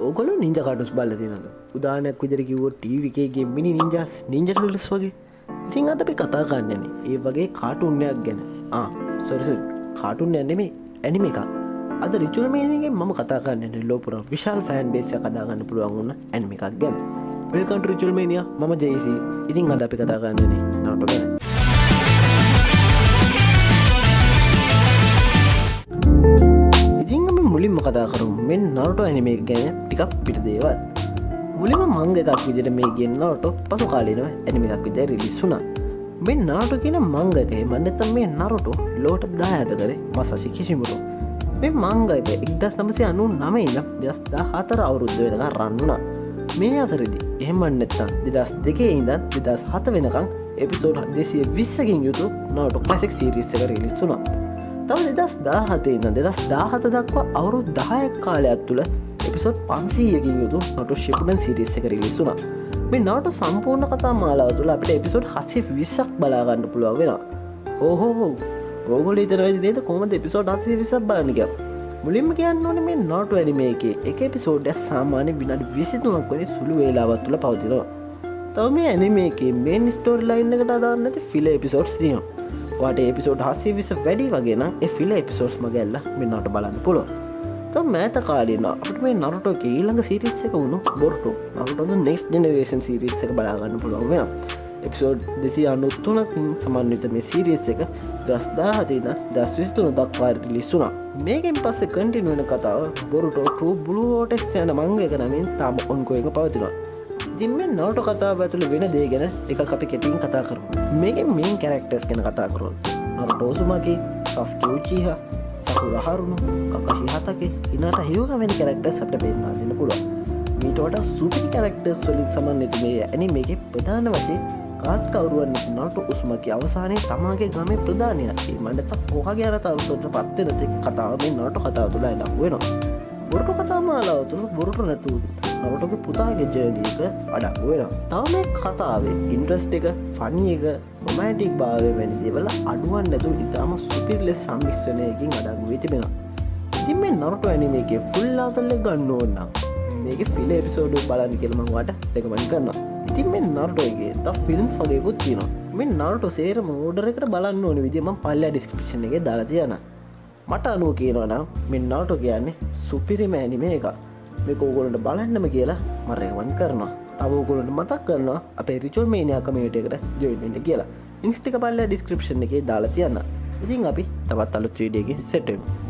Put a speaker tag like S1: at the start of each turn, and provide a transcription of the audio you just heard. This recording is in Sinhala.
S1: ඕගොල නිජ කටුස් බල්ල තිනද උදානයක් විදර කිව්ව ටීවිකේගේ මිනි නින්ජස් නින්ජටලස් වගේ ඉතින් අද අපි කතා ගන්නන ඒ වගේ කාටුන්නයක් ගැන සොරස කාටුන්න ඇන්නෙමේ ඇනිම එක අද රිචුලමේනගේ මම කතාගන්න ලෝපුර විශාල් ෆෑන් බේස කදාගන්න පුළුවන් වන්න ඇනිම එකක් ගැන පල්කට රිචුල්මේනිය මම ජේසි ඉතින් අද අපි කතාගන්නනේ නට ගැන මුලින්ම කතා කරු මෙන් නරට ඇනිමේ ගැන ටිකක් පිට දේවල් මුලිම මංග එකක් විදිට මේ ගෙන්න්නට පසු කාලනව ඇනිමිකක් විද රිලිස්සුනා මෙ නාට කියන මංගකේ මන්නතම් මේ නරටු ලෝට දාඇත කරේ මසශි කිසිමුරු මේ මංගක එක්දස් නමසය අනු නම ඉලම් දස්දා හතර අවුරුද්ධ වෙනක රන්නුනා මේ අතරදි එහෙමන්නත්තම් දෙදස් දෙකේ ඉඳන් දෙදස් හත වෙනකං එපිසෝඩ් 220කින් යුතු නට කලසික් සිරිස්ස එක රිලිස්සුනා තව දෙදස් දාහතේ ඉන්න දෙදස් දාහත දක්වා අවුරු 10ක් කාලයක් තුළ එපිසෝඩ් 500කින් යුතු නොට ශිපුඩන් සිරිස්ස එක රිලිස්සුනා මේ නට සම්පූර්ණ කතා මාලාව තුළ අපිට එපිසෝඩ් 720ක් බලාගන්න පුළුවන් වෙනවා ඕහෝ ඕගොල්ලෝ හිතනවා නේද කොහොමද එපිසෝඩ් 720ක් බලන්න කියලා මුලින්ම කියන්න ඕනේ මේ නට ඇනිමේ එකේ එක එපිසෝඩ් එක සාමාන්‍ය විනාඩි 23ක් වගේ සුළු වේලාවක් තුළ පවතිනවා තව මේ ඇනිමේ එකේ මේන් ස්ටෝරි ලයින් එකට අදාළ නැති ෆිලර් එපිසෝඩ්ස් තියෙනවා වාට එපිසෝඩ් 720 වැඩි වගේ නම් ඒ ෆිලර් එපිසෝඩ්ස් මග ඇල්ල මේ නට බලන්න පුළුවන් තව මෑත කාලේ න අපිට මේ නරුටෝ එකේ ඊළඟ සීරීස් එක වුණු බොරුටෝ නරුටෝ ද නෙක්ස්ට් ජෙනරේෂන් සීරීස් එක බලා ගන්න පුළුවන් වෙනවා එපිසෝඩ් 293කින් සමන්විත මේ සීරීස් එක 2017 ඉඳන් 2023 දක්වා රිලීස් වුණා මේකෙන් පස්සේ කන්ටිනියු වෙන කතාව බොරුටෝ ට්‍රූ බ්ලූ වෝටෙක්ස් යන මංග එක නමින් තාම ඔන්ගෝයින්ග පවතිනවා ඉතින් මේ නරුටෝ කතාව ඇතුළේ වෙන දේ ගැන ටිකක් අපි කෙටියෙන් කතා කරමු මේකේ මේන් කැරක්ටර්ස් ගැන කතා කරමු නරුටෝ උසුමකි සස්කේ උචිහා සකුරා හරුණු කකාෂි හතකේ ඉනාට හියුග වෙන කැරක්ටර්ස් අපිට පේන්න දෙන්න පුළුවන් මීට වඩා සුපිරි කැරක්ටර්ස් වලින් සමන්විත මේ ඇනිමේ එකේ ප්‍රධාන වශයෙන් කාත් කවුරුවන් නැති නරුටෝ උසුමකි අවසානයේ තමාගේ ගමේ ප්‍රධානියා ඒ මණ්ඩත කොහාගේ අර තරුතොට පත් වෙන තෙක් කතාව මේ නරුටෝ කතාව තුළ එළඹ වෙනවා බොරුටෝ කතා මාලාව තුළ බොරුටෝ නැතුව නරුටෝගේ පුතාගේ ජර්නි එක අඩංගු වෙනවා තව මේ කතාවේ ඉන්ට්‍රස්ට් එක ෆනි එක රොමැන්ටික් භාවය වැනි දේවල් අඩුවන් නැතුව ඉතාම සුපිරි ලෙස සම්මිශ්‍රණයකින් අඩංගු වී තිබෙනවා ඉතින් මේ නරුටෝ ඇනිමේ එකේ ෆුල් ආතල් එක ගන්න ඕන නම් මේකේ ෆිල් එපිසෝඩ් එක බලන්න කියලා මම ඔයාලට රෙකමන්ඩ් කරනවා ඉතින් මේ නරුටෝ එකේ තව ෆිල්ම්ස් වගේකුත් තියෙනවා මේ නරුටෝ සේරම ඕඩර් එකට බලන්න ඕන විදිය මම පල්ලා ඩිස්ක්‍රිප්ෂන් එකේ දාලා තියනවා මට අනුව කියනවා නම් මේ නරුටෝ කියන්නේ සුපිරිම ඇනිමේ එකක් මේක ඕගොල්ලන්ට බලන්නම කියලා මම රෙකමන්ඩ් කරනවා තව ඕගොල්ලන්ට මතක් කරනවා අපේ රිචුවල් මේනියා කමියුනිටි එකට ජොයින් වෙන්න කියලා ලින්ක්ස් ටික පල්ලා ඩිස්ක්‍රිප්ෂන් එකේ දාලා තියන්න ඉතින් අපි තවත් අලුත් වීඩියෝ එකකින් සෙට් වෙමු